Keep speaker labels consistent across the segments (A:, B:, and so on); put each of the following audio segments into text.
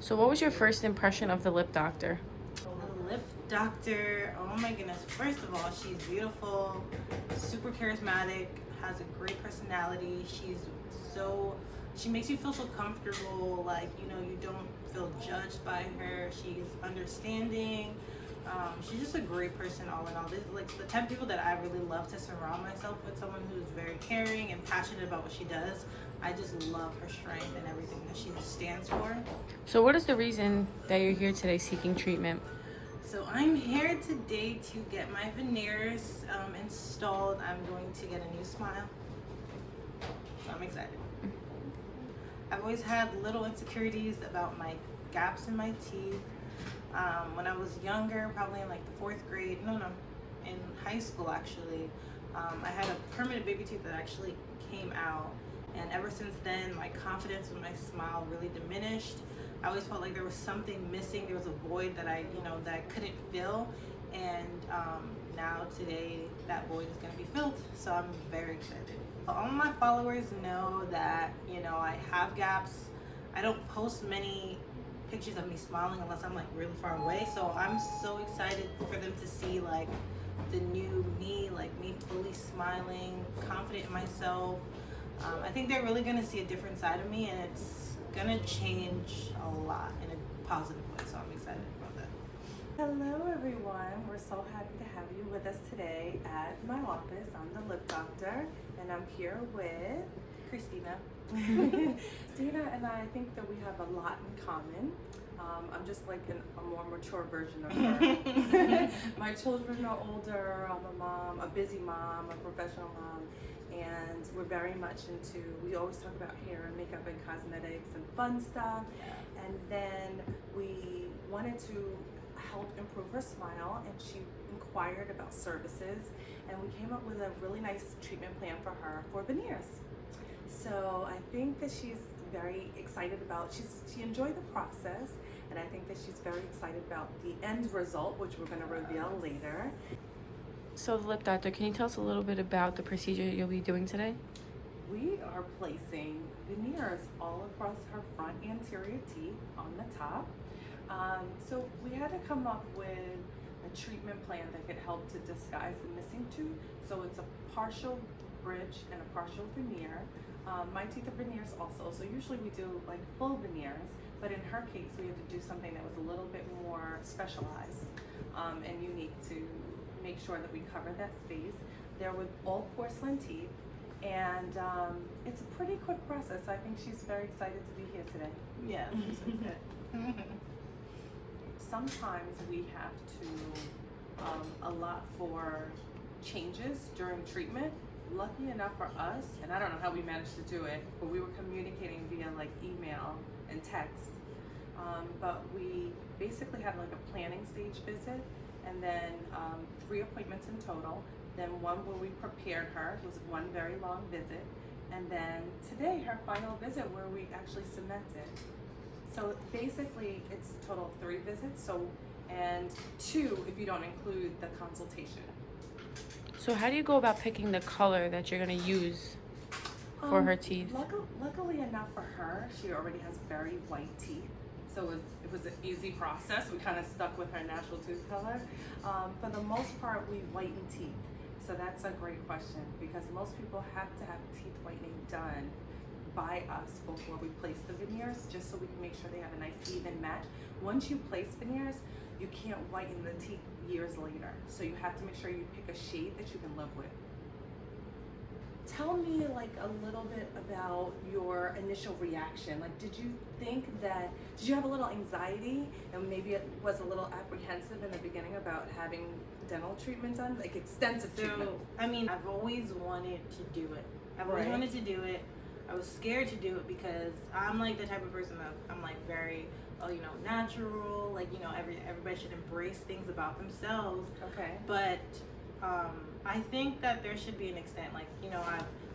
A: So what was your first impression of the lip doctor?
B: A lip doctor, oh my goodness. First of all, she's beautiful, super charismatic, has a great personality. She makes you feel so comfortable, like, you don't feel judged by her. She's understanding. She's just a great person all in all. This is like the type of people that I really love to surround myself with, someone who's very caring and passionate about what she does. I just love her strength and everything that she stands for.
A: So what is the reason that you're here today seeking treatment?
B: So I'm here today to get my veneers installed. I'm going to get a new smile. So I'm excited. I've always had little insecurities about my gaps in my teeth. When I was younger, probably in like the fourth grade, in high school actually, I had a permanent baby tooth that actually came out. And ever since then, my confidence with my smile really diminished. I always felt like there was something missing. There was a void that I couldn't fill. And now today, that void is gonna be filled. So I'm very excited. All my followers know that, I have gaps. I don't post many pictures of me smiling unless I'm like really far away. So I'm so excited for them to see like the new me, like me fully smiling, confident in myself. I think they're really gonna see a different side of me, and it's gonna change a lot in a positive way. So I'm excited about that.
C: Hello everyone, we're so happy to have you with us today at my office. I'm the lip doctor and I'm here with
B: Christina.
C: Christina, and I think that we have a lot in common. I'm just like a more mature version of her. My children are older, I'm a mom, a busy mom, a professional mom, and we're very much we always talk about hair and makeup and cosmetics and fun stuff. And then we wanted to help improve her smile, and she inquired about services, and we came up with a really nice treatment plan for her for veneers. So I think that she's very excited about, she enjoyed the process, and I think that she's very excited about the end result, which we're going to reveal later.
A: So the lip doctor, can you tell us a little bit about the procedure you'll be doing today?
C: We are placing veneers all across her front anterior teeth on the top. So we had to come up with a treatment plan that could help to disguise the missing tooth. So it's a partial bridge and a partial veneer. My teeth are veneers also, so usually we do like full veneers, but in her case we had to do something that was a little bit more specialized and unique to make sure that we cover that space. They're with all porcelain teeth, and it's a pretty quick process. I think she's very excited to be here today.
B: Yeah, I'm so excited.
C: Sometimes we have to allot for changes during treatment. Lucky enough for us, and I don't know how we managed to do it, but we were communicating via like email and text. But we basically had like a planning stage visit, and then 3 appointments in total. Then one where we prepared her, it was one very long visit. And then today, her final visit where we actually cemented. So basically it's a total of 3 visits, and 2 if you don't include the consultation.
A: So how do you go about picking the color that you're going to use for her teeth?
C: Luckily enough for her, she already has very white teeth. So it was an easy process. We kind of stuck with her natural tooth color. For the most part, we whiten teeth. So that's a great question, because most people have to have teeth whitening done by us before we place the veneers, just so we can make sure they have a nice even match. Once you place veneers, you can't whiten the teeth years later. So you have to make sure you pick a shade that you can live with. Tell me like a little bit about your initial reaction. Like, did you have a little anxiety, and maybe it was a little apprehensive in the beginning about having dental treatment done, like extensive treatment?
B: I mean, I've always wanted to do it. I've always wanted to do it. I was scared to do it because I'm like the type of person that I'm like very, natural. Like, everybody should embrace things about themselves.
C: Okay.
B: But I think that there should be an extent. Like,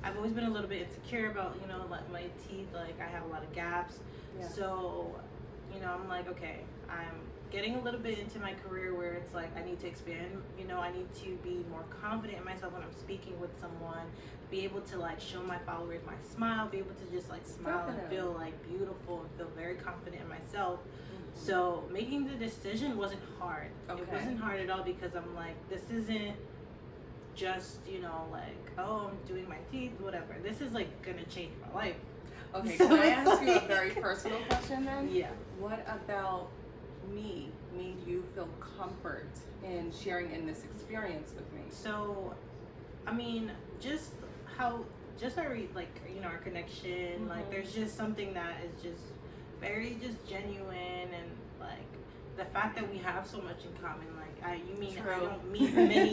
B: I've always been a little bit insecure about, like my teeth. Like I have a lot of gaps.
C: Yeah.
B: So you know, I'm like, okay, I'm getting a little bit into my career where it's like I need to expand, you know, I need to be more confident in myself when I'm speaking with someone, be able to like show my followers my smile, be able to just like smile and feel like beautiful and feel very confident in myself. So making the decision wasn't hard.
C: Okay.
B: It wasn't hard at all because I'm like, this isn't just, you know, like, oh, I'm doing my teeth, whatever. This is like gonna change my life.
C: Okay,
B: So
C: can I
B: it's
C: ask you a
B: like-
C: very personal question then?
B: Yeah.
C: What about me made you feel comfort in sharing in this experience with me?
B: So, I mean, just our, like, you know, our connection, like, there's just something that is just very just genuine, and like the fact that we have so much in common. Like, I don't meet many,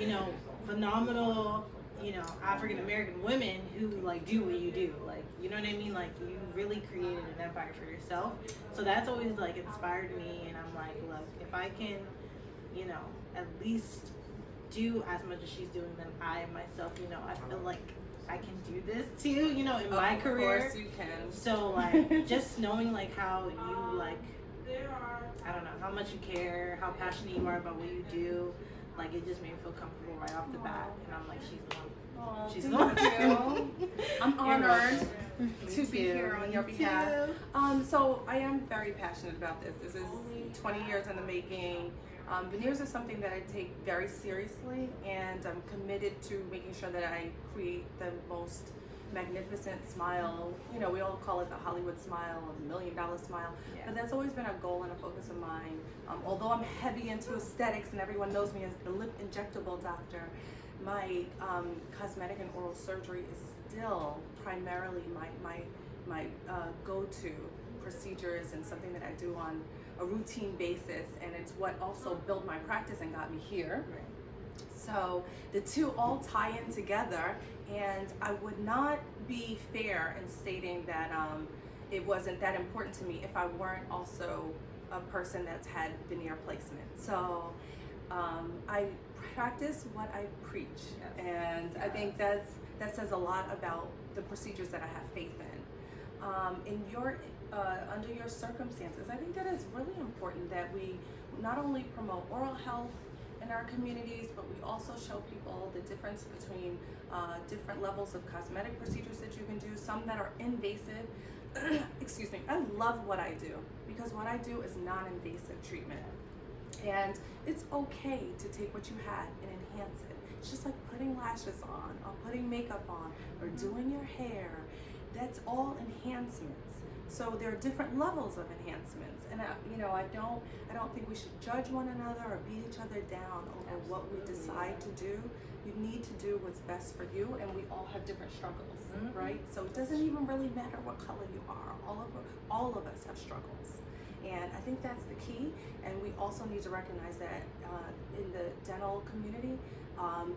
B: you know, phenomenal, you know, African American women who like do what you do. Like, you know what I mean? Like, you really created an empire for yourself. So that's always like inspired me, and I'm like, look, if I can, you know, at least do as much as she's doing, then I myself, you know, I feel like I can do this too, you know, in my career.
C: Of course you can.
B: So like just knowing like how you like, I don't know, how much you care, how passionate you are about what you do, like it just made me feel comfortable right off the bat, and I'm like, she's the one.
C: Aw,
B: She's
C: thank
B: the
C: you. I'm honored to
B: Me
C: be
B: too.
C: here on your
B: Me
C: behalf.
B: too.
C: So I am very passionate about this. This is 20 years in the making. Veneers are something that I take very seriously, and I'm committed to making sure that I create the most magnificent smile. You know, we all call it the Hollywood smile or the $1 million smile, but that's always been a goal and a focus of mine. Although I'm heavy into aesthetics and everyone knows me as the lip injectable doctor, my cosmetic and oral surgery is still primarily my go-to procedures, and something that I do on a routine basis, and it's what also built my practice and got me here. So the two all tie in together, and I would not be fair in stating that it wasn't that important to me if I weren't also a person that's had veneer placement. So I practice what I preach, and I think that says a lot about the procedures that I have faith in. Under your circumstances, I think that is really important that we not only promote oral health in our communities, but we also show people the difference between different levels of cosmetic procedures that you can do, some that are invasive. Excuse me, I love what I do because what I do is non-invasive treatment. And it's okay to take what you had and enhance it. It's just like putting lashes on or putting makeup on or doing your hair. That's all enhancements. So there are different levels of enhancements, and I don't think we should judge one another or beat each other down over what we decide to do. You need to do what's best for you, and we all have different struggles, right? So it doesn't even really matter what color you are. All of us have struggles, and I think that's the key. And we also need to recognize that in the dental community,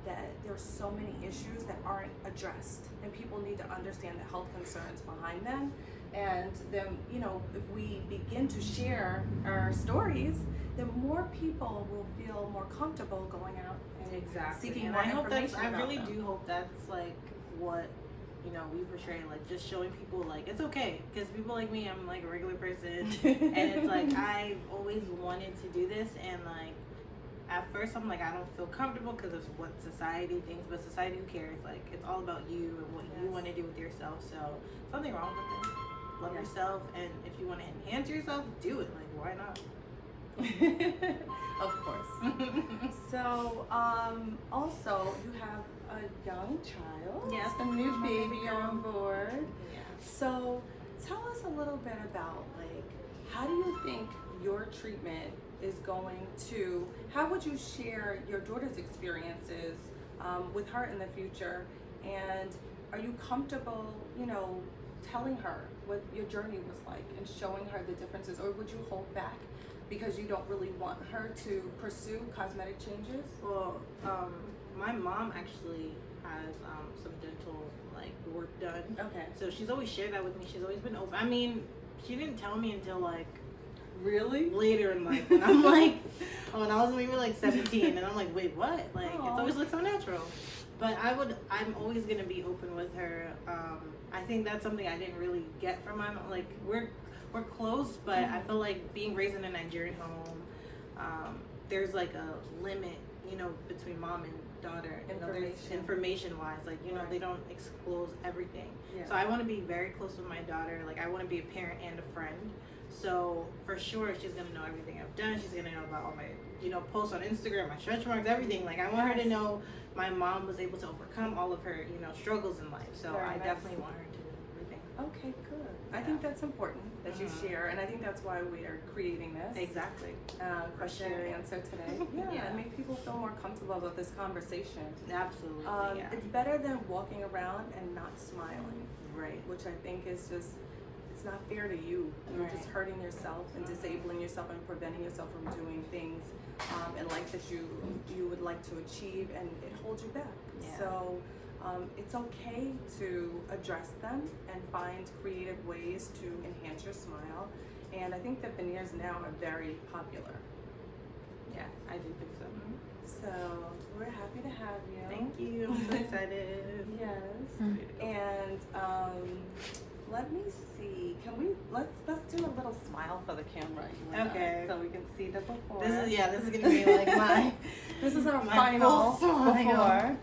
C: that there's so many issues that aren't addressed, and people need to understand the health concerns behind them. And then, you know, if we begin to share our stories, then more people will feel more comfortable going out and seeking
B: and
C: more
B: I hope
C: information.
B: I
C: about
B: really
C: them.
B: do hope that's like what, you know, we portray, like just showing people like it's okay, because people like me, I'm like a regular person, and it's like I've always wanted to do this, and like at first I'm like, I don't feel comfortable because of what society thinks, but society, who cares? Like, it's all about you and what you want to do with yourself. So something wrong with it. Love yourself, and if you want to enhance yourself, do it. Like, why not?
C: Of course. So, also you have a young child.
B: Yes,
C: A new
B: my
C: baby
B: baby girl.
C: on board.
B: Yeah.
C: So, tell us a little bit about, like, how do you think your treatment is going to, how would you share your daughter's experiences with her in the future? And are you comfortable, you know, telling her what your journey was like and showing her the differences, or would you hold back because you don't really want her to pursue cosmetic changes?
B: Well, my mom actually has some dental like work done.
C: Okay.
B: So she's always shared that with me. She's always been open. I mean, she didn't tell me until like
C: Really?
B: later in life, and I'm like, when I was maybe like 17, and I'm like, wait, what? Like,
C: Aw.
B: it's always looked so natural. But I'm always gonna be open with her. I think that's something I didn't really get from my mom. Like, we're we're close, but I feel like being raised in a Nigerian home, there's like a limit, you know, between mom and daughter. Information wise, like, you know, they don't disclose everything. So I want to be very close with my daughter. Like, I want to be a parent and a friend. So for sure, she's gonna know everything I've done. She's gonna know about all my, you know, posts on Instagram, my stretch marks, everything. Like, I want her to know my mom was able to overcome all of her, you know, struggles in life. So I definitely want her to know everything.
C: Okay, good. I think that's important that you share, and I think that's why we are creating this.
B: Exactly.
C: Question and answer today. And make people feel more comfortable with this conversation.
B: Absolutely.
C: It's better than walking around and not smiling.
B: Right.
C: Which I think is just, it's not fair to you. You're just hurting yourself and disabling yourself and preventing yourself from doing things in life that you would like to achieve, and it holds you back. So it's okay to address them and find creative ways to enhance your smile. And I think that veneers now are very popular.
B: Yeah, I do think so.
C: So we're happy to have you.
B: Thank you. I'm so excited.
C: Yes. And let me see. Can we let's do a little smile for the camera?
B: Okay.
C: So we can see the before.
B: This is gonna be like my.
C: This is our
B: my
C: final
B: full smile.
C: before.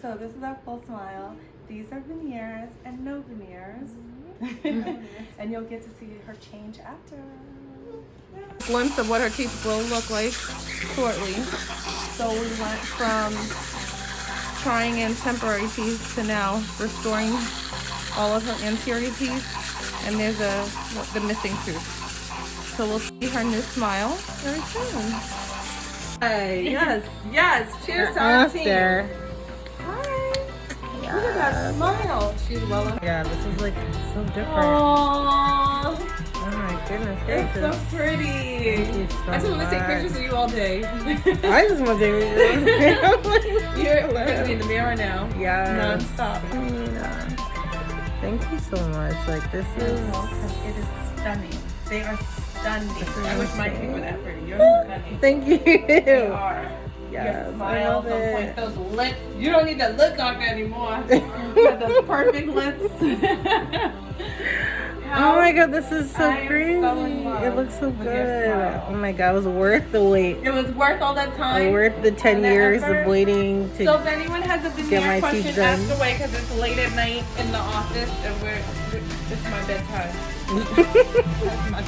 C: So this is our full smile. These are veneers and no veneers. And you'll get to see her change after. Glimpse of what her teeth will look like shortly. So we went from trying in temporary teeth to now restoring all of her anterior teeth, and there's the missing tooth. So we'll see her new smile very soon. Hey, yes. Cheers to our team. Hi. Look at that smile. She's well enough.
B: Yeah, this is like so different.
C: Aww.
B: Oh my goodness
C: It's so pretty. I just want to take pictures of you all day.
B: I just want to
C: You're in the mirror now.
B: Yeah.
C: Non-stop.
B: Thank you so much. Like, this is...
C: It is stunning. They are stunning. I wish my teeth were that pretty. You're stunning.
B: Thank you.
C: You are.
B: Yes,
C: Your smiles
B: I
C: on
B: love
C: point.
B: it.
C: Those lips. You don't need that lip doctor anymore. You have those perfect lips.
B: Oh my god, this is so crazy.
C: So in love
B: it looks so
C: with your
B: good.
C: smile.
B: Oh my god, it was worth the wait.
C: It was worth all that time.
B: Worth the 10 years of waiting to
C: So if anyone has a
B: get
C: veneer
B: my
C: question,
B: teeth done.
C: ask away, because it's late at night in the office and it's my bedtime. That's my